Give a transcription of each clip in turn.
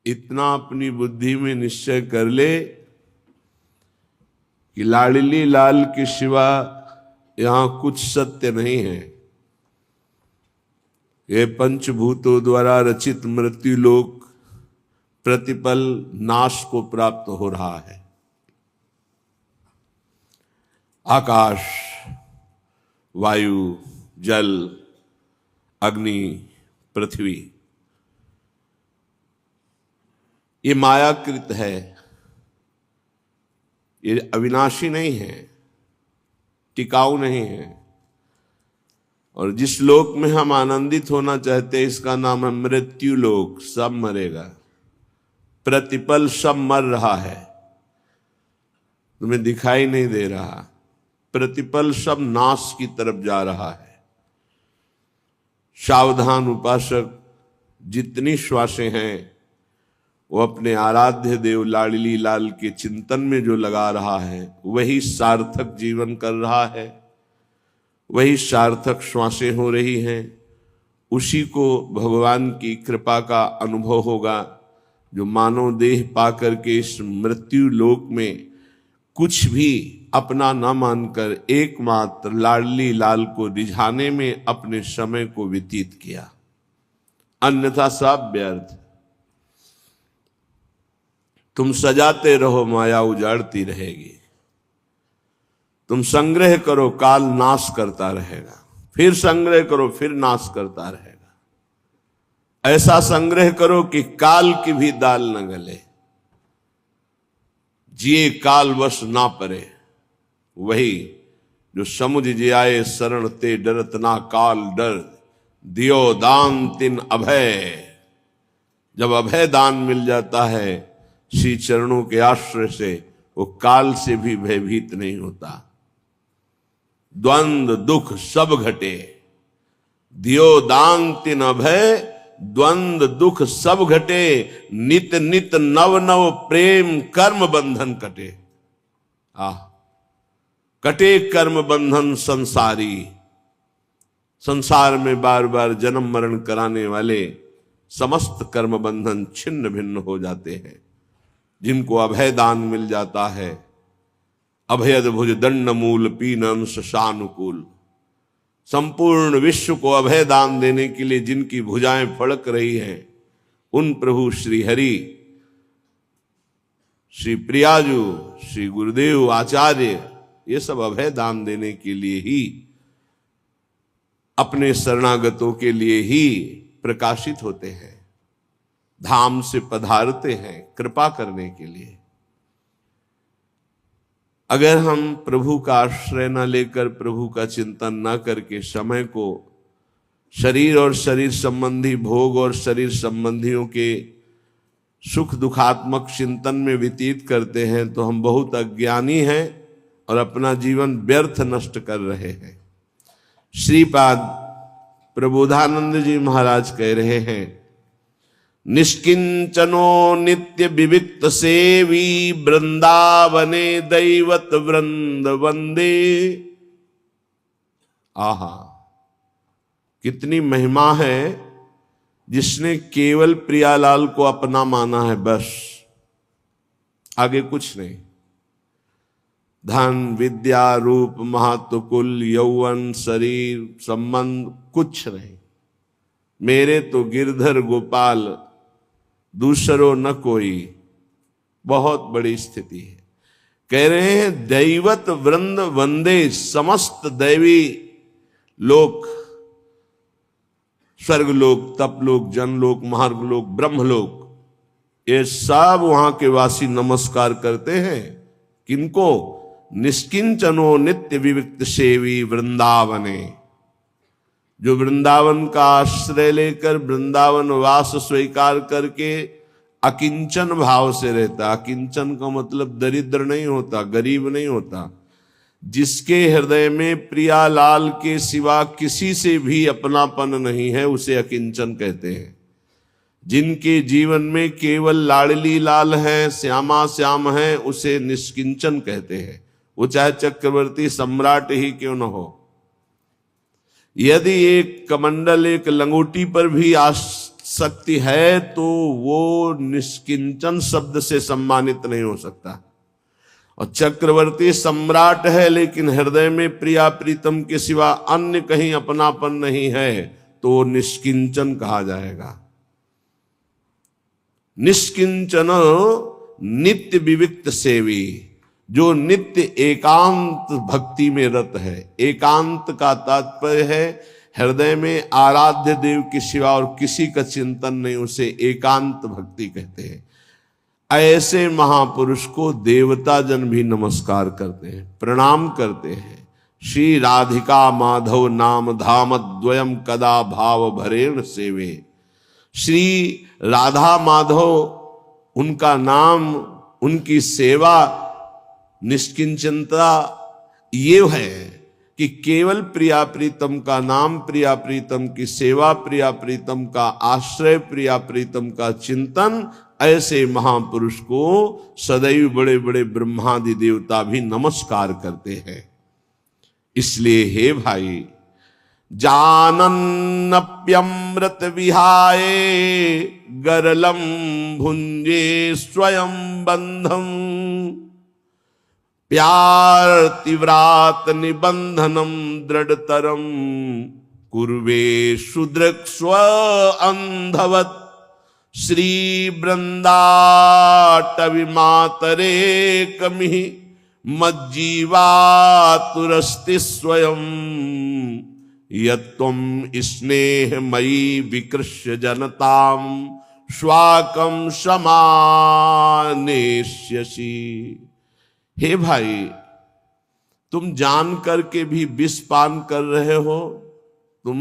इतना अपनी बुद्धि में निश्चय कर ले कि लाडली लाल के सिवा यहां कुछ सत्य नहीं है। ये पंचभूतों द्वारा रचित मृत्यु लोक प्रतिपल नाश को प्राप्त हो रहा है। आकाश, वायु, जल, अग्नि, पृथ्वी, ये मायाकृत है, ये अविनाशी नहीं है, टिकाऊ नहीं है। और जिस लोक में हम आनंदित होना चाहते हैं इसका नाम है मृत्यु लोक। सब मरेगा, प्रतिपल सब मर रहा है, तुम्हें दिखाई नहीं दे रहा। प्रतिपल सब नाश की तरफ जा रहा है। सावधान उपासक, जितनी श्वासें हैं वो अपने आराध्य देव लाडली लाल के चिंतन में जो लगा रहा है वही सार्थक जीवन कर रहा है, वही सार्थक श्वासें हो रही हैं। उसी को भगवान की कृपा का अनुभव होगा जो मानव देह पाकर के इस मृत्यु लोक में कुछ भी अपना न मानकर एकमात्र लाडली लाल को रिझाने में अपने समय को व्यतीत किया, अन्यथा सब व्यर्थ। तुम सजाते रहो, माया उजाड़ती रहेगी। तुम संग्रह करो, काल नाश करता रहेगा। फिर संग्रह करो, फिर नाश करता रहेगा। ऐसा संग्रह करो कि काल की भी दाल न गले, जिए काल वश ना परे। वही जो समुझ जियाए शरण ते डरत ना काल डर, दियो दान तिन अभय। जब अभय दान मिल जाता है श्री चरणों के आश्रय से, वो काल से भी भयभीत नहीं होता। द्वंद्व दुख सब घटे, दियो दान तिन अभय। द्वंद्व दुख सब घटे, नित नित नव नव प्रेम कर्म बंधन कटे। कटे कर्म बंधन संसारी। संसार में बार बार जन्म मरण कराने वाले समस्त कर्म बंधन छिन्न भिन्न हो जाते हैं जिनको अभय दान मिल जाता है। अभयद भुज दंड मूल पीनम शशानुकूल। संपूर्ण विश्व को अभय दान देने के लिए जिनकी भुजाएं फड़क रही हैं उन प्रभु श्री हरि, श्री प्रियाजू, श्री गुरुदेव आचार्य, ये सब अभय दान देने के लिए ही, अपने शरणागतों के लिए ही प्रकाशित होते हैं, धाम से पधारते हैं कृपा करने के लिए। अगर हम प्रभु का आश्रय न लेकर, प्रभु का चिंतन न करके समय को शरीर और शरीर संबंधी भोग और शरीर संबंधियों के सुख दुखात्मक चिंतन में व्यतीत करते हैं तो हम बहुत अज्ञानी हैं और अपना जीवन व्यर्थ नष्ट कर रहे हैं। श्रीपाद प्रबोधानंद जी महाराज कह रहे हैं, निष्किंचनो नित्य विविक्त सेवी वृंदावने दैवत वृंद वंदे। आहा, कितनी महिमा है जिसने केवल प्रियालाल को अपना माना है, बस आगे कुछ नहीं। धन विद्या रूप महत्व कुल यौवन शरीर संबंध कुछ नहीं। मेरे तो गिरधर गोपाल दूसरो न कोई। बहुत बड़ी स्थिति है। कह रहे हैं दैवत वृंद वंदे। समस्त दैवी लोक, स्वर्गलोक, तपलोक, जनलोक, महार्गलोक, ब्रह्मलोक, ये सब वहां के वासी नमस्कार करते हैं। किनको? निष्किंचनो नित्य विविक्त सेवी वृंदावने। जो वृंदावन का आश्रय लेकर वृंदावन वास स्वीकार करके अकिंचन भाव से रहता। अकिंचन का मतलब दरिद्र नहीं होता, गरीब नहीं होता। जिसके हृदय में प्रियालाल के सिवा किसी से भी अपनापन नहीं है उसे अकिंचन कहते हैं। जिनके जीवन में केवल लाडली लाल है, श्यामा श्याम है, उसे निष्किंचन कहते हैं। वो चाहे चक्रवर्ती सम्राट ही क्यों न हो। यदि एक कमंडल एक लंगोटी पर भी शक्ति है तो वो निष्किंचन शब्द से सम्मानित नहीं हो सकता। और चक्रवर्ती सम्राट है लेकिन हृदय में प्रिया प्रीतम के सिवा अन्य कहीं अपनापन नहीं है तो वो निष्किंचन कहा जाएगा। निष्किंचन नित्य विविक्त सेवी, जो नित्य एकांत भक्ति में रत है। एकांत का तात्पर्य है हृदय में आराध्य देव के सिवा और किसी का चिंतन नहीं, उसे एकांत भक्ति कहते हैं। ऐसे महापुरुष को देवता जन भी नमस्कार करते हैं, प्रणाम करते हैं। श्री राधिका माधव नाम धाम द्वयम कदा भाव भरेण सेवे। श्री राधा माधव उनका नाम, उनकी सेवा, निष्किंचनता ये है कि केवल प्रिया प्रीतम का नाम, प्रिया प्रीतम की सेवा, प्रिया प्रीतम का आश्रय, प्रिया प्रीतम का चिंतन। ऐसे महापुरुष को सदैव बड़े बड़े ब्रह्मादि देवता भी नमस्कार करते हैं। इसलिए हे भाई, जानन्नप्यमृत विहाय गरलम भुंजे स्वयं बंधम प्यार तीव्रात निबंधनम दृढ़तरम कुर्वे शुद्रक स्व अंधवत श्री वृंदाटवि मातरे कमि मज्जीवातुरस्ति स्वयं यत्त्वं स्नेहमयी विकृष्य जनताम स्वाकम समानेष्यसि। हे भाई, तुम जान करके भी विष पान कर रहे हो। तुम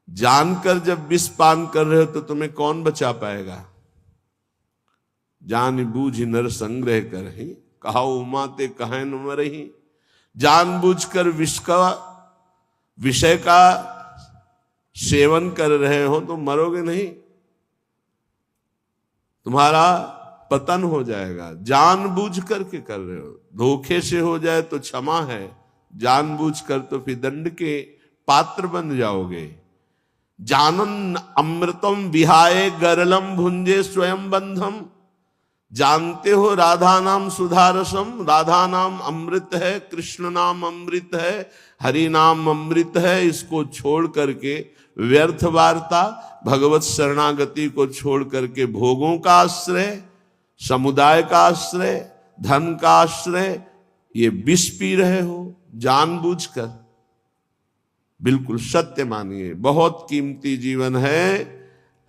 जानकर जब विष पान कर रहे हो तो तुम्हें कौन बचा पाएगा। जान बूझ नर संग्रह करहि, कहा उमा ते कहे न मरहि। जानबूझकर विषय का सेवन कर रहे हो तो मरोगे नहीं, तुम्हारा पतन हो जाएगा। जानबूझ करके कर रहे हो, धोखे से हो जाए तो क्षमा है, जानबूझकर तो फिर दंड के पात्र बन जाओगे। जानन अमृतम विहाय गरलम भुंजे स्वयं बंधम। जानते हो राधा नाम सुधारसम, राधा नाम अमृत है, कृष्ण नाम अमृत है, हरि नाम अमृत है। इसको छोड़ करके व्यर्थ वार्ता, भगवत शरणागति को छोड़ करके भोगों का आश्रय, समुदाय का आश्रय, धन का आश्रय, ये विष पी रहे हो जानबूझकर। बिल्कुल सत्य मानिए, बहुत कीमती जीवन है।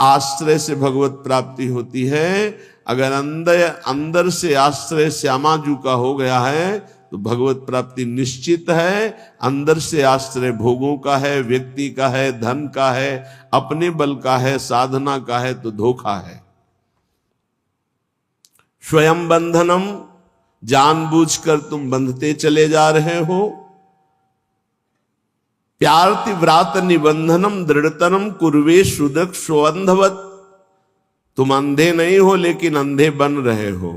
आश्रय से भगवत प्राप्ति होती है। अगर अंदर से आश्रय श्यामाजू का हो गया है तो भगवत प्राप्ति निश्चित है। अंदर से आश्रय भोगों का है, व्यक्ति का है, धन का है, अपने बल का है, साधना का है तो धोखा है। स्वयं बंधनम, जानबूझकर तुम बंधते चले जा रहे हो। प्यारति व्रात निबंधनम दृढ़तरम कुर्वे शुदक स्वंधवत। तुम अंधे नहीं हो लेकिन अंधे बन रहे हो।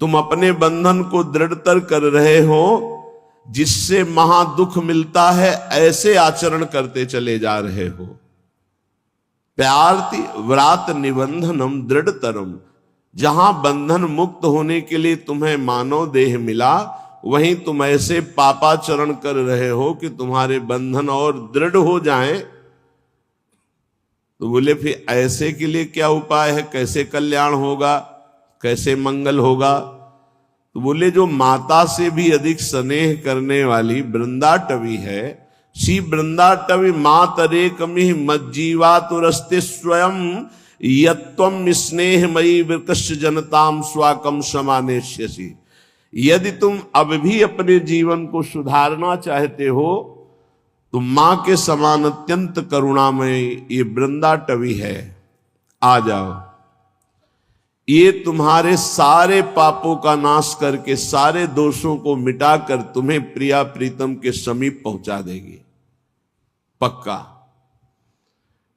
तुम अपने बंधन को दृढ़तर कर रहे हो, जिससे महादुख मिलता है, ऐसे आचरण करते चले जा रहे हो। प्यारति व्रात निबंधनम दृढ़तरम। जहां बंधन मुक्त होने के लिए तुम्हें मानव देह मिला, वहीं तुम ऐसे पापाचरण कर रहे हो कि तुम्हारे बंधन और दृढ़ हो जाएं। तो बोले फिर ऐसे के लिए क्या उपाय है, कैसे कल्याण होगा, कैसे मंगल होगा। तो बोले जो माता से भी अधिक स्नेह करने वाली वृंदाटवी है, श्री वृंदाटवी मातरे कमि मज्जीवातुरस्ते स्वयं यत्त्वं स्नेहमयी विकृष्य जनताम स्वाकम समानेष्यसि। यदि तुम अब भी अपने जीवन को सुधारना चाहते हो तो मां के समान अत्यंत करुणामय ये वृंदाटवी है। आ जाओ, ये तुम्हारे सारे पापों का नाश करके, सारे दोषों को मिटाकर तुम्हें प्रिया प्रीतम के समीप पहुंचा देगी, पक्का।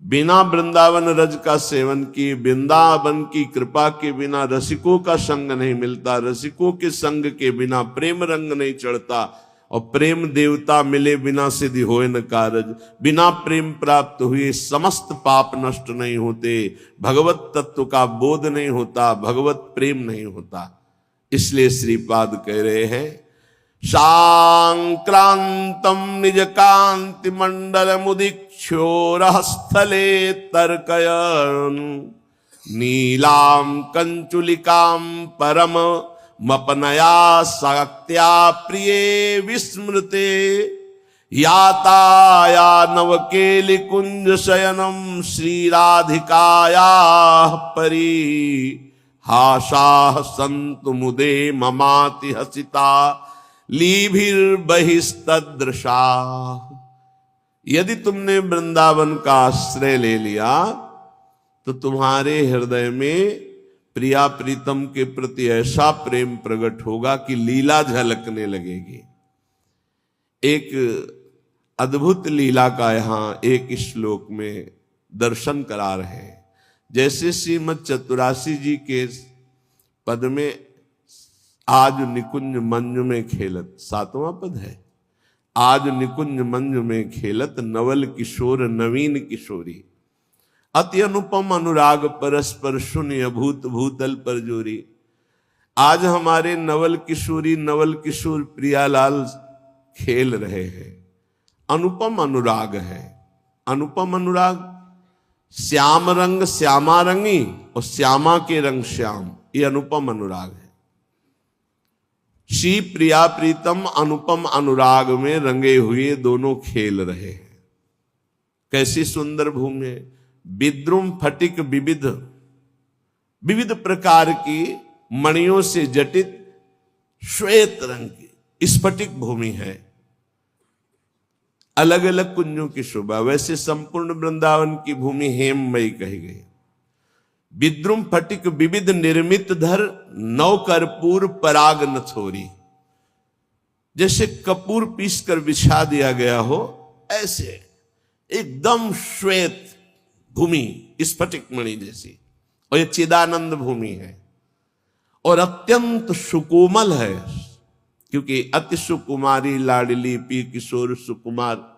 बिना वृंदावन रज का सेवन किए, वृंदावन की कृपा के बिना रसिकों का संग नहीं मिलता, रसिकों के संग के बिना प्रेम रंग नहीं चढ़ता, और प्रेम देवता मिले बिना सिद्धि होए न कारज। बिना प्रेम प्राप्त हुए समस्त पाप नष्ट नहीं होते, भगवत तत्व का बोध नहीं होता, भगवत प्रेम नहीं होता। इसलिए श्रीपाद कह रहे हैं सांक्रांतम निज कांति मंडल मुदीक्षोरः स्थले तर्कयन् नीलाम कंचुलिकाम परम मपनया शक्त्या प्रिय विस्मृते याताया नवकेलि कुंज शयनम श्रीराधिकाया परी हाशाह संतु मुदे ममाति हसिता लीभिर्बहिस्तदृशा। यदि तुमने वृंदावन का आश्रय ले लिया तो तुम्हारे हृदय में प्रिया प्रीतम के प्रति ऐसा प्रेम प्रकट होगा कि लीला झलकने लगेगी। एक अद्भुत लीला का यहां एक श्लोक में दर्शन करा रहे हैं। जैसे श्रीमद चतुरासी जी के पद में आज निकुंज मंजु में खेलत, 7वां पद है, आज निकुंज मंजु में खेलत नवल किशोर नवीन किशोरी अति अनुपम अनुराग परस्पर शून्य भूत भूतल पर जोरी। आज हमारे नवल किशोर प्रियालाल खेल रहे हैं। अनुपम अनुराग है। अनुपम अनुराग, श्याम रंग श्यामा रंगी और श्यामा के रंग श्याम, ये अनुपम अनुराग है। श्री प्रिया प्रीतम अनुपम अनुराग में रंगे हुए दोनों खेल रहे हैं। कैसी सुंदर भूमि है। विद्रुम फटिक विविध प्रकार की मणियों से जटित श्वेत रंग की स्फटिक भूमि है। अलग अलग कुंजों की शोभा। वैसे संपूर्ण वृंदावन की भूमि हेममयी कही गई। विद्रुम फटिक विविध निर्मित धर नव कर्पूर पराग नथोरी। जैसे कपूर पीस कर बिछा दिया गया हो, ऐसे एकदम श्वेत भूमि स्फटिक मणि जैसी। और ये चिदानंद भूमि है और अत्यंत सुकोमल है, क्योंकि अति सुकुमारी लाडली पी किशोर सुकुमार,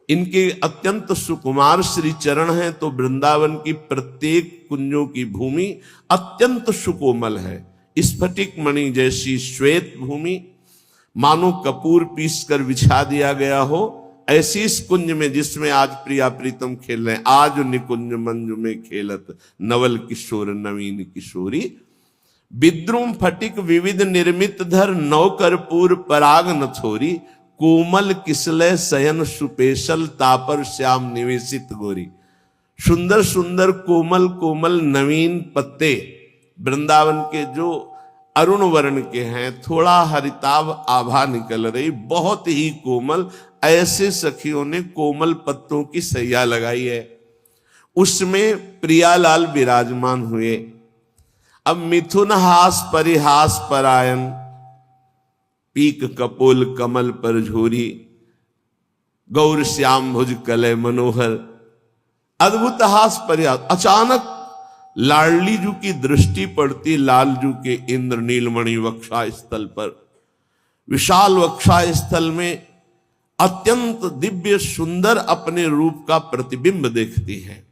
इनके अत्यंत सुकुमार श्री चरण हैं। तो वृंदावन की प्रत्येक कुंजों की भूमि अत्यंत सुकोमल है। स्फटिक मणि जैसी श्वेत भूमि, मानो कपूर पीस कर बिछा दिया गया हो, ऐसी इस कुंज में जिसमें आज प्रिया प्रीतम खेल रहे हैं। आज निकुंज मंजु में खेलत नवल किशोर नवीन किशोरी। विद्रुम फटिक विविध निर्मित धर नव कर्पूर पराग नथोरी। कोमल किसलय शयन सुपेशल तापर श्याम निवेशित गोरी। सुंदर सुंदर कोमल कोमल नवीन पत्ते वृंदावन के जो अरुण वर्ण के हैं, थोड़ा हरिताभ आभा निकल रही, बहुत ही कोमल, ऐसे सखियों ने कोमल पत्तों की सैया लगाई है। उसमें प्रियालाल विराजमान हुए। अब मिथुन हास परिहास परायण पीक कपोल कमल पर झोरी। गौर श्याम भुज कलय मनोहर। अद्भुत हास परिहास। अचानक लाडली जू की दृष्टि पड़ती लालजू के इंद्र नीलमणि वक्षा स्थल पर। विशाल वक्षा स्थल में अत्यंत दिव्य सुंदर अपने रूप का प्रतिबिंब देखती है।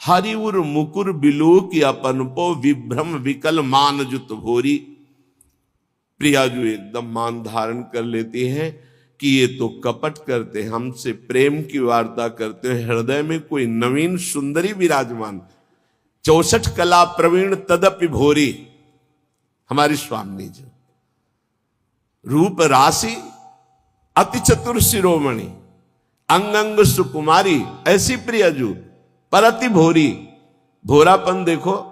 हरिउर मुकुर बिलोक अपन पो विभ्रम विकल मान जुत भोरी। प्रियाजू एकदम मान धारण कर लेती हैं कि ये तो कपट करते, हमसे प्रेम की वार्ता करते हैं। हृदय में कोई नवीन सुंदरी विराजमान, 64 कला प्रवीण तदपि भोरी। हमारी स्वामी जी रूप राशि अति चतुर शिरोमणि, अंग अंग सुकुमारी, ऐसी प्रियजू पर अति भोरी। भोरापन देखो।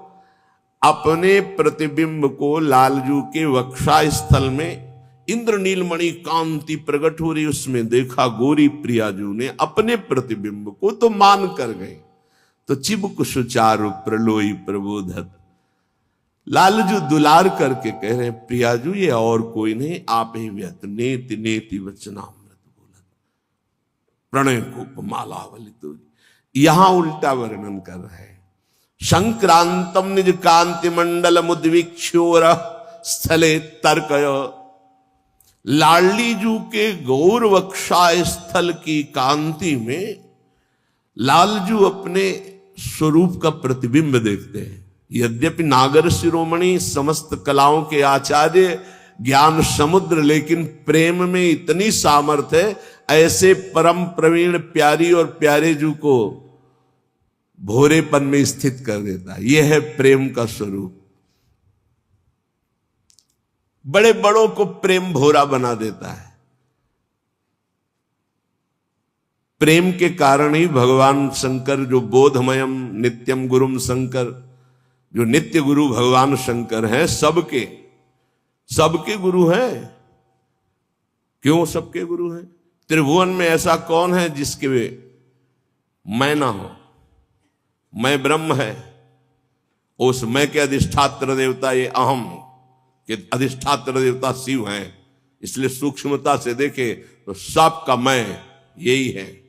अपने प्रतिबिंब को लालजू के वक्षा स्थल में इंद्र नीलमणि कांति प्रकट हो रही, उसमें देखा गोरी प्रियाजू ने अपने प्रतिबिंब को तो मान कर गए। तो चिबुक सुचारु प्रलोई प्रबोधत। लालजू दुलार करके कह रहे हैं प्रियाजू ये और कोई नहीं, आप ही व्यत नेति नेति वचनामृत बोलत प्रणय को मालावलित। यहां उल्टा वर्णन कर रहे हैं। संक्रांतम निज कांति मंडल मुद्वीक्षोर स्थले तर्कय। लाडली जू के गौर वक्षा स्थल की कांति में लालजू अपने स्वरूप का प्रतिबिंब देखते हैं। यद्यपि नागर शिरोमणि, समस्त कलाओं के आचार्य, ज्ञान समुद्र, लेकिन प्रेम में इतनी सामर्थ्य है, ऐसे परम प्रवीण प्यारी और प्यारे जू को भोरेपन में स्थित कर देता है। यह है प्रेम का स्वरूप। बड़े बड़ों को प्रेम भोरा बना देता है। प्रेम के कारण ही भगवान शंकर, जो बोधमयम नित्यम गुरुम शंकर, जो नित्य गुरु भगवान शंकर हैं, सबके गुरु हैं। क्यों सबके गुरु हैं? त्रिभुवन में ऐसा कौन है जिसके वे मैं ना हो? मैं ब्रह्म है, उस मैं के अधिष्ठात्र देवता ये अहम के अधिष्ठात्र देवता शिव हैं। इसलिए सूक्ष्मता से देखे तो सबका मैं यही है।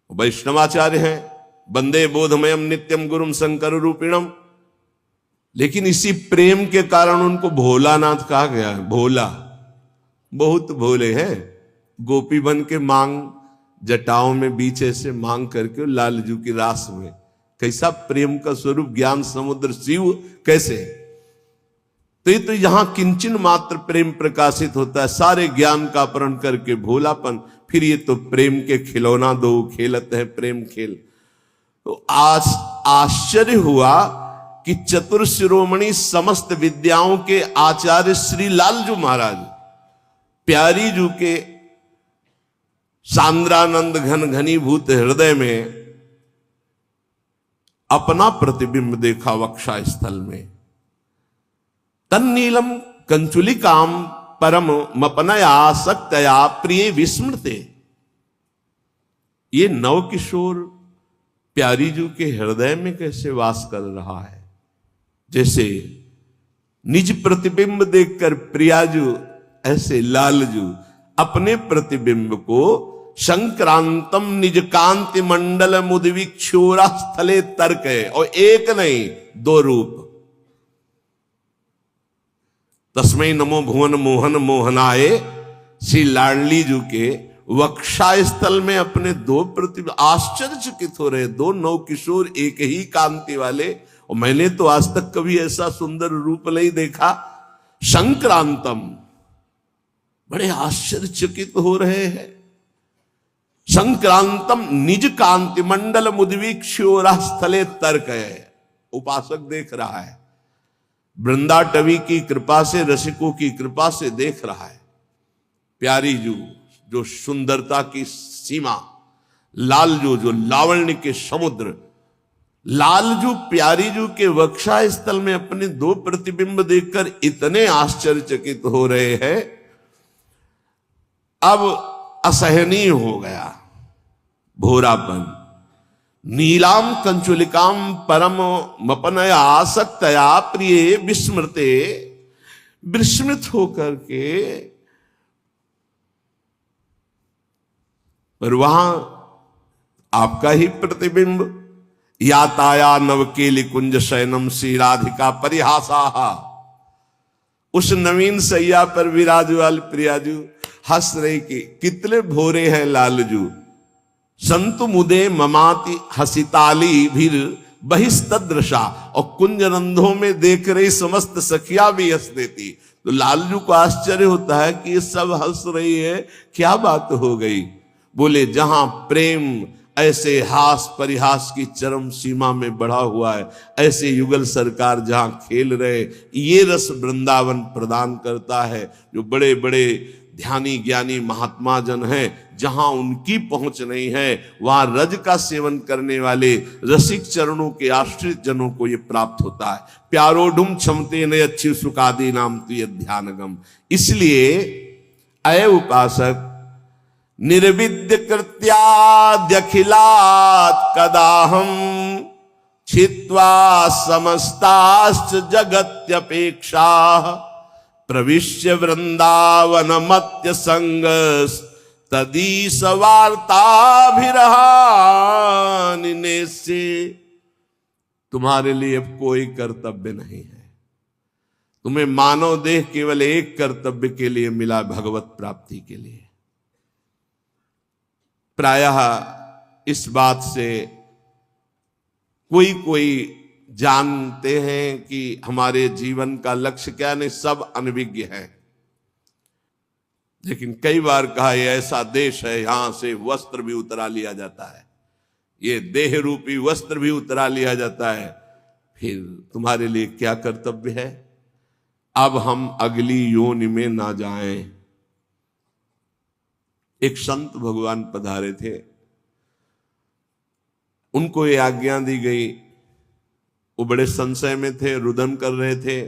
वैष्णवाचार्य हैं, वंदे बोधमयम नित्यम गुरुम शंकर रूपिणम। लेकिन इसी प्रेम के कारण उनको भोलानाथ कहा गया है। भोला, बहुत भोले हैं। गोपी बन के मांग जटाओं में बीच से मांग करके लालजू की रास में। कैसा प्रेम का स्वरूप, ज्ञान समुद्र शिव कैसे! तो ये तो यहां किंचन मात्र प्रेम प्रकाशित होता है, सारे ज्ञान का अपहरण करके भोलापन। फिर ये तो प्रेम के खिलौना दो, खेलते हैं प्रेम खेल। तो आज आश्चर्य हुआ कि चतुर शिरोमणि, समस्त विद्याओं के आचार्य श्री लालजू महाराज प्यारी जू के सांद्रानंद घन घनीभूत हृदय में अपना प्रतिबिंब देखा वक्षा स्थल में। तन्नीलम कंचुलिकाम परम मपनया सक्तया प्रिय विस्मृते। ये नव किशोर प्यारी जू के हृदय में कैसे वास कर रहा है? जैसे निज प्रतिबिंब देखकर प्रियाजू, ऐसे लालजू अपने प्रतिबिंब को संक्रांतम निज कांति मंडल मुद्विक्षोरा स्थले तर्क है। और एक नहीं, दो रूप। तस्मै नमो भुवन मोहन मोहनाए। श्री लाडली जू के वक्षा स्थल में अपने दो प्रतिबिंब आश्चर्यचकित हो रहे। दो नव किशोर एक ही कांति वाले। और मैंने तो आज तक कभी ऐसा सुंदर रूप नहीं देखा। संक्रांतम, बड़े आश्चर्यचकित हो रहे हैं। संक्रांतम निज कांति मंडल मुद्विक्षोरा स्थले तर्क है। उपासक देख रहा है, वृंदाटवी की कृपा से, रसिकों की कृपा से देख रहा है। प्यारी जू जो सुंदरता की सीमा, लालजू जो लावण्य के समुद्र, लालजू प्यारीजू के वक्षा स्थल में अपने दो प्रतिबिंब देखकर इतने आश्चर्यचकित हो रहे हैं। अब असहनीय हो गया भोरापन। नीलाम कंचुलिकाम परम मपनया आसक्तया प्रिय विस्मृते। विस्मृत होकर के और वहां आपका ही प्रतिबिंब। याताया नवकेली कुंज शयनम श्री राधिका परिहासा। उस नवीन सैया पर विराजु वाल प्रियाजू हंस रही कि कितने भोरे हैं लालजू। संतु मुदे ममाति हसिताली भीर बहिस्तदृशा। और कुंज रंधों में देख रही समस्त सखिया भी हंस देती। तो लालजू को आश्चर्य होता है कि ये सब हंस रही है, क्या बात हो गई? बोले जहां प्रेम ऐसे हास परिहास की चरम सीमा में बढ़ा हुआ है, ऐसे युगल सरकार जहां खेल रहे, ये रस वृंदावन प्रदान करता है। जो बड़े बड़े ध्यानी ज्ञानी महात्मा जन हैं, जहां उनकी पहुंच नहीं है, वहां रज का सेवन करने वाले रसिक चरणों के आश्रित जनों को यह प्राप्त होता है। प्यारो ढूम क्षमते न अच्छी सुखादी नाम तुय ध्यानगम। इसलिए अय उपासक निर्विद्य कृत्याद्यखिलात् कदाहम छित्वा समस्ताश्च जगत्यपेक्षा प्रविश्य वृंदावन मत्य संगस तदीस वार्ताभिरहानिने से। तुम्हारे लिए अब कोई कर्तव्य नहीं है। तुम्हें मानव देह केवल एक कर्तव्य के लिए मिला, भगवत प्राप्ति के लिए। प्रायः इस बात से कोई कोई जानते हैं कि हमारे जीवन का लक्ष्य क्या, नहीं, सब अनभिज्ञ है। लेकिन कई बार कहा, यह ऐसा देश है यहां से वस्त्र भी उतरा लिया जाता है, ये देह रूपी वस्त्र भी उतरा लिया जाता है, फिर तुम्हारे लिए क्या कर्तव्य है? अब हम अगली योनि में ना जाएं। एक संत भगवान पधारे थे, उनको ये आज्ञा दी गई, वो बड़े संशय में थे, रुदन कर रहे थे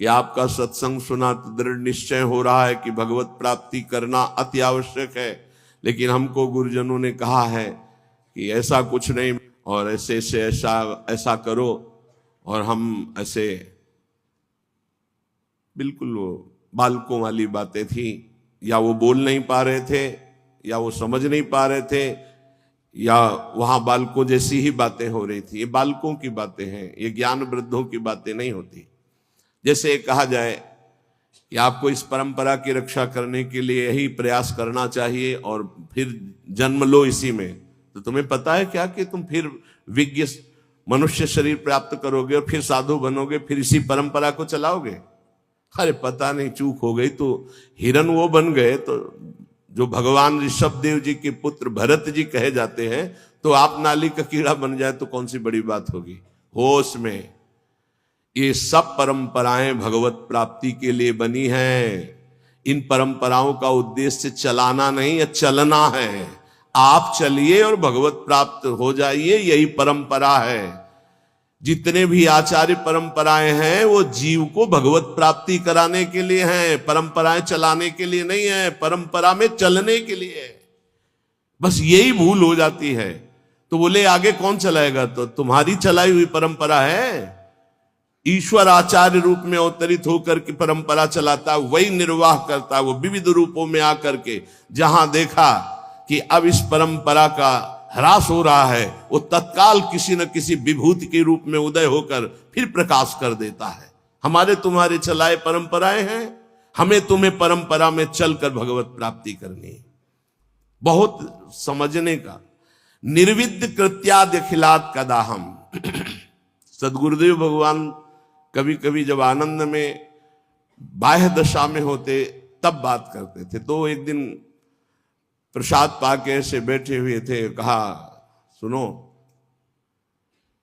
कि आपका सत्संग सुना तो दृढ़ निश्चय हो रहा है कि भगवत प्राप्ति करना अति आवश्यक है, लेकिन हमको गुरुजनों ने कहा है कि ऐसा कुछ नहीं, और ऐसे से ऐसा करो, और हम ऐसे, बिल्कुल वो बालकों वाली बातें थी, या वो बोल नहीं पा रहे थे, या वो समझ नहीं पा रहे थे, या वहां बालकों जैसी ही बातें हो रही थी। ये बालकों की बातें हैं, ये ज्ञान वृद्धों की बातें नहीं होती। जैसे कहा जाए कि आपको इस परंपरा की रक्षा करने के लिए यही प्रयास करना चाहिए और फिर जन्म लो इसी में, तो तुम्हें पता है क्या कि तुम फिर विज्ञ मनुष्य शरीर प्राप्त करोगे और फिर साधु बनोगे, फिर इसी परंपरा को चलाओगे? अरे पता नहीं, चूक हो गई। तो हिरन वो बन गए, तो जो भगवान ऋषभ देव जी के पुत्र भरत जी कहे जाते हैं, तो आप नाली का कीड़ा बन जाए तो कौन सी बड़ी बात होगी? होश में। ये सब परंपराएं भगवत प्राप्ति के लिए बनी हैं। इन परंपराओं का उद्देश्य चलाना नहीं है, चलना है। आप चलिए और भगवत प्राप्त हो जाइए, यही परंपरा है। जितने भी आचार्य परंपराएं हैं वो जीव को भगवत प्राप्ति कराने के लिए हैं, परंपराएं चलाने के लिए नहीं है, परंपरा में चलने के लिए है। बस यही भूल हो जाती है। तो बोले आगे कौन चलाएगा? तो तुम्हारी चलाई हुई परंपरा है। ईश्वर आचार्य रूप में अवतरित होकर के परंपरा चलाता, वही निर्वाह करता, वो विविध रूपों में आकर के जहां देखा कि अब इस परंपरा का ह्रास हो रहा है, वो तत्काल किसी न किसी विभूति के रूप में उदय होकर फिर प्रकाश कर देता है। हमारे तुम्हारे चलाए परंपराएं हैं, हमें तुम्हें परंपरा में चलकर भगवत प्राप्ति करनी है। बहुत समझने का। निर्विद्य कृत्याद्य खिलात कदाहम। सदगुरुदेव भगवान कभी कभी जब आनंद में बाह्य दशा में होते तब बात करते थे। तो एक दिन प्रसाद पाके ऐसे बैठे हुए थे, कहा सुनो,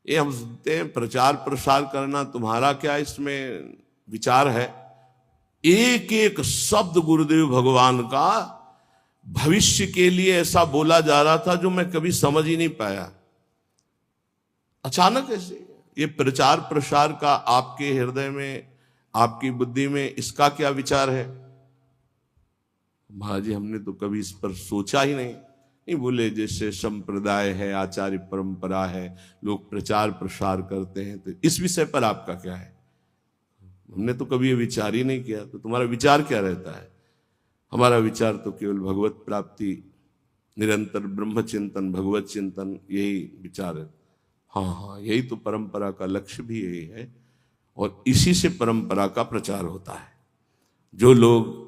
ये हम सुनते हैं प्रचार प्रसार करना, तुम्हारा क्या इसमें विचार है? एक एक शब्द गुरुदेव भगवान का भविष्य के लिए ऐसा बोला जा रहा था जो मैं कभी समझ ही नहीं पाया। अचानक ऐसे ये प्रचार प्रसार का आपके हृदय में, आपकी बुद्धि में इसका क्या विचार है? महाराज हमने तो कभी इस पर सोचा ही नहीं। बोले जैसे संप्रदाय है, आचार्य परंपरा है, लोग प्रचार प्रसार करते हैं, तो इस विषय पर आपका क्या है? हमने तो कभी ये विचार ही नहीं किया। तो तुम्हारा विचार क्या रहता है? हमारा विचार तो केवल भगवत प्राप्ति, निरंतर ब्रह्म चिंतन, भगवत चिंतन, यही विचार है। हाँ, यही तो परंपरा का लक्ष्य भी यही है, और इसी से परंपरा का प्रचार होता है। जो लोग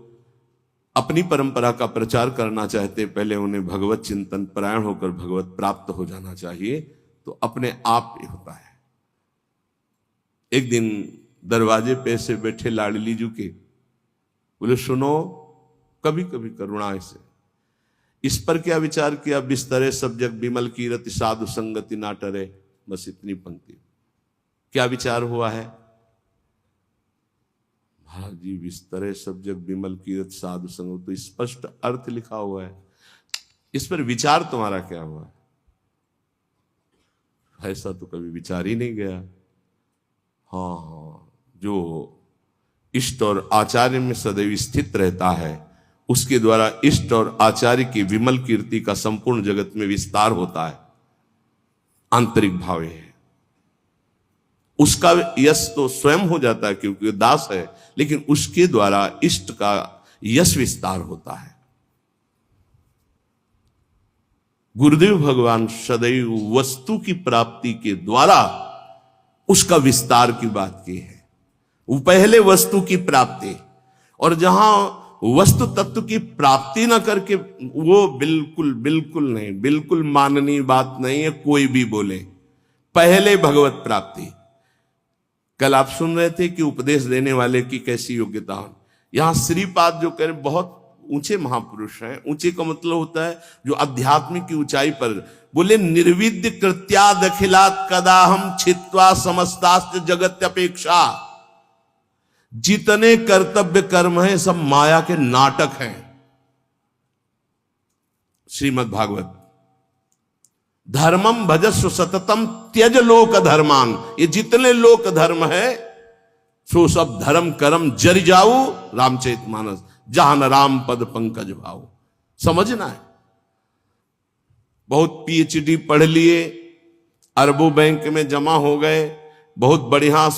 अपनी परंपरा का प्रचार करना चाहते, पहले उन्हें भगवत चिंतन परायण होकर भगवत प्राप्त हो जाना चाहिए, तो अपने आप ही होता है। एक दिन दरवाजे पे से बैठे लाडली जी के बोले सुनो, कभी कभी करुणा से इस पर क्या विचार किया? बिस्तरे सब जग बिमल कीरति साधु संगति ना टरे। बस इतनी पंक्ति। क्या विचार हुआ है? हाँ जी, बिस्तरे सब जग बिमल कीरत साधु संग, तो स्पष्ट अर्थ लिखा हुआ है। इस पर विचार तुम्हारा क्या हुआ है? ऐसा तो कभी विचार ही नहीं गया। हाँ, जो इष्ट और आचार्य में सदैव स्थित रहता है, उसके द्वारा इष्ट और आचार्य की विमल कीर्ति का संपूर्ण जगत में विस्तार होता है। आंतरिक भाव है, उसका यश तो स्वयं हो जाता है क्योंकि दास है, लेकिन उसके द्वारा इष्ट का यश विस्तार होता है। गुरुदेव भगवान सदैव वस्तु की प्राप्ति के द्वारा उसका विस्तार की बात की है। वो पहले वस्तु की प्राप्ति, और जहां वस्तु तत्व की प्राप्ति ना करके, वो बिल्कुल बिल्कुल नहीं, बिल्कुल माननीय बात नहीं है कोई भी बोले। पहले भगवत प्राप्ति। कल आप सुन रहे थे कि उपदेश देने वाले की कैसी योग्यता हो। यहां श्रीपाद जो कह रहे, बहुत ऊंचे महापुरुष हैं। ऊंचे का मतलब होता है जो आध्यात्मिक की ऊंचाई पर। बोले निर्विद्य कृत्याद अखिलात कदा हम छित्वा समस्तास्त जगत अपेक्षा। जितने कर्तव्य कर्म हैं सब माया के नाटक हैं। श्रीमद् भागवत। धर्मम भजस्व सततम त्यज लोक धर्मान। ये जितने लोक धर्म है सो सब धर्म कर्म जर जाऊ रामचरितमानस, जहां न राम पद पंकज भाऊ। समझना है। बहुत पीएचडी पढ़ लिए, अरबों बैंक में जमा हो गए, बहुत बढ़िया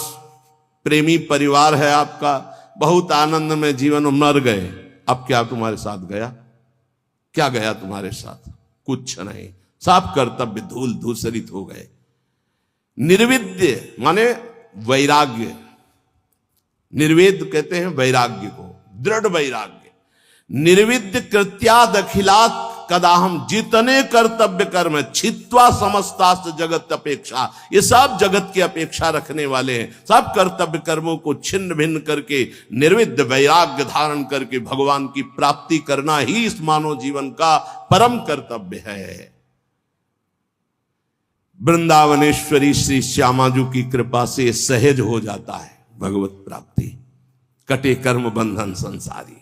प्रेमी परिवार है आपका, बहुत आनंद में जीवन में मर गए। अब क्या तुम्हारे साथ गया? क्या गया तुम्हारे साथ? कुछ नहीं। सब कर्तव्य धूल धूसरित हो गए। निर्विद्य माने वैराग्य। निर्वेद कहते हैं वैराग्य को, दृढ़ वैराग्य। निर्विद्य कृत्याद अखिलात कदाहम। जितने कर्तव्य कर्म छित्वा समस्तास्त जगत अपेक्षा। ये सब जगत की अपेक्षा रखने वाले हैं। सब कर्तव्य कर्मों को छिन्न भिन्न करके निर्विद्य वैराग्य धारण करके भगवान की प्राप्ति करना ही इस मानव जीवन का परम कर्तव्य है। वृंदावनेश्वरी श्री श्यामाजू की कृपा से सहज हो जाता है भगवत प्राप्ति। कटे कर्म बंधन संसारी,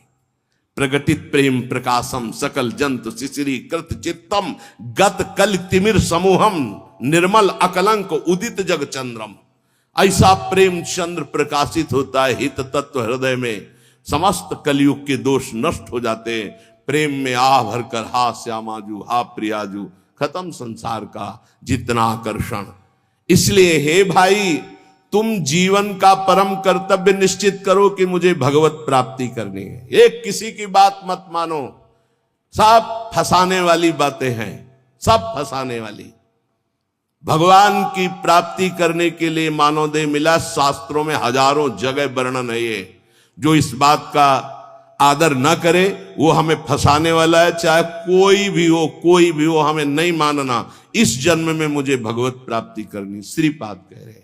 प्रगटित प्रेम प्रकाशम सकल जंतु शिशिरी कृत चित्तम गत कल तिमिर समूहम निर्मल अकलंक उदित जग चंद्रम। ऐसा प्रेम चंद्र प्रकाशित होता है हित तत्व हृदय में। समस्त कलयुग के दोष नष्ट हो जाते हैं। प्रेम में आह भरकर हा श्यामाजू हा प्रियाजू, खत्म संसार का जितना आकर्षण। इसलिए हे भाई, तुम जीवन का परम कर्तव्य निश्चित करो कि मुझे भगवत प्राप्ति करनी है। एक किसी की बात मत मानो। सब फंसाने वाली बातें हैं, सब फंसाने वाली। भगवान की प्राप्ति करने के लिए मानव देह मिला। शास्त्रों में हजारों जगह वर्णन है ये। जो इस बात का आदर न करे वो हमें फंसाने वाला है। चाहे कोई भी हो, कोई भी हो, हमें नहीं मानना। इस जन्म में मुझे भगवत प्राप्ति करनी। श्रीपाद कह रहे हैं,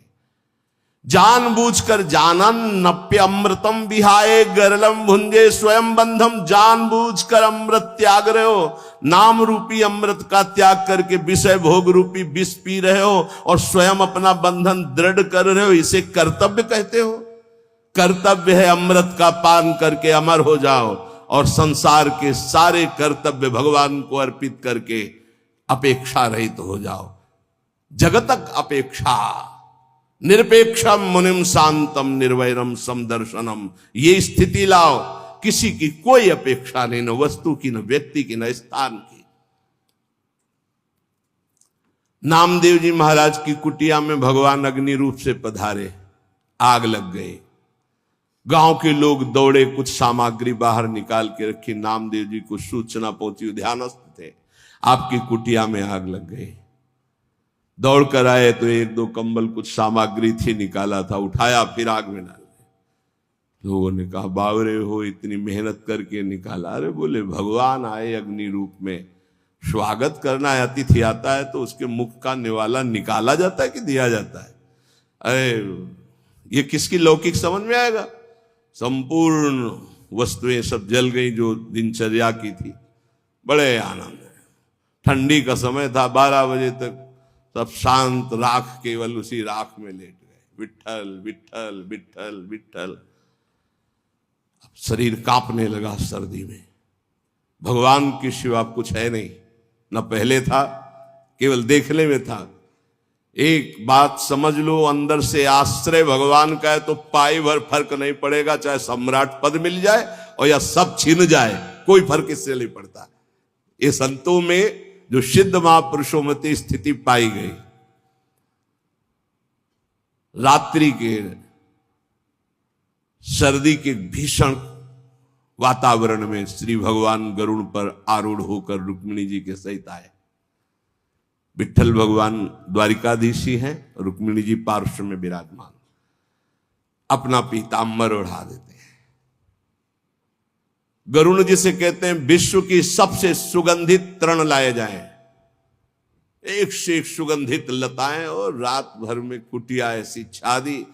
जानबूझकर जानन नप्य अमृतम विहाय गरलम भुंजे स्वयं बंधम। जानबूझकर अमृत त्याग रहे हो, नाम रूपी अमृत का त्याग करके विषय भोग रूपी विष पी रहे हो और स्वयं अपना बंधन दृढ़ कर रहे हो। इसे कर्तव्य कहते हो? कर्तव्य है अमृत का पान करके अमर हो जाओ और संसार के सारे कर्तव्य भगवान को अर्पित करके अपेक्षा रहित हो जाओ। जगतक अपेक्षा निरपेक्षम मुनिम शांतम निर्वैरम समदर्शनम। ये स्थिति लाओ, किसी की कोई अपेक्षा नहीं, न वस्तु की, न व्यक्ति की, न स्थान की। नामदेव जी महाराज की कुटिया में भगवान अग्नि रूप से पधारे। आग लग गई। गांव के लोग दौड़े, कुछ सामग्री बाहर निकाल के रखी। नामदेव जी को सूचना पहुंची, ध्यानस्थ थे, आपकी कुटिया में आग लग गई। दौड़ कर आए तो एक दो कंबल कुछ सामग्री थी, निकाला था, उठाया, फिर आग में डाल दिया। लोगों ने कहा बावरे हो, इतनी मेहनत करके निकाला। अरे बोले भगवान आए अग्नि रूप में, स्वागत करना है। अतिथि आता है तो उसके मुख का निवाला निकाला जाता है कि दिया जाता है? अरे ये किसकी लौकिक समझ में आएगा? संपूर्ण वस्तुएं सब जल गई जो दिनचर्या की थी। बड़े आनंद है। ठंडी का समय था, 12 बजे तक सब शांत, राख केवल उसी राख में लेट गए। विट्ठल विट्ठल विट्ठल विट्ठल। अब शरीर कांपने लगा सर्दी में। भगवान के सिवा कुछ है नहीं, न पहले था, केवल देखने में था। एक बात समझ लो, अंदर से आश्रय भगवान का है तो पाई भर फर्क नहीं पड़ेगा। चाहे सम्राट पद मिल जाए और या सब छिन जाए, कोई फर्क इससे नहीं पड़ता। ये संतों में जो सिद्ध महापुरुषों में स्थिति पाई गई। रात्रि के सर्दी के भीषण वातावरण में श्री भगवान गरुड़ पर आरूढ़ होकर रुक्मिणी जी के सहित आए। विट्ठल भगवान द्वारिकाधीश ही हैं, रुक्मिणी जी पार्श्व में विराजमान। अपना पीताम्बर ओढ़ा देते हैं। गरुड़ जिसे कहते हैं विश्व की सबसे सुगंधित तृण लाए जाएं, एक से एक सुगंधित लताएं, और रात भर में कुटिया ऐसी छा दी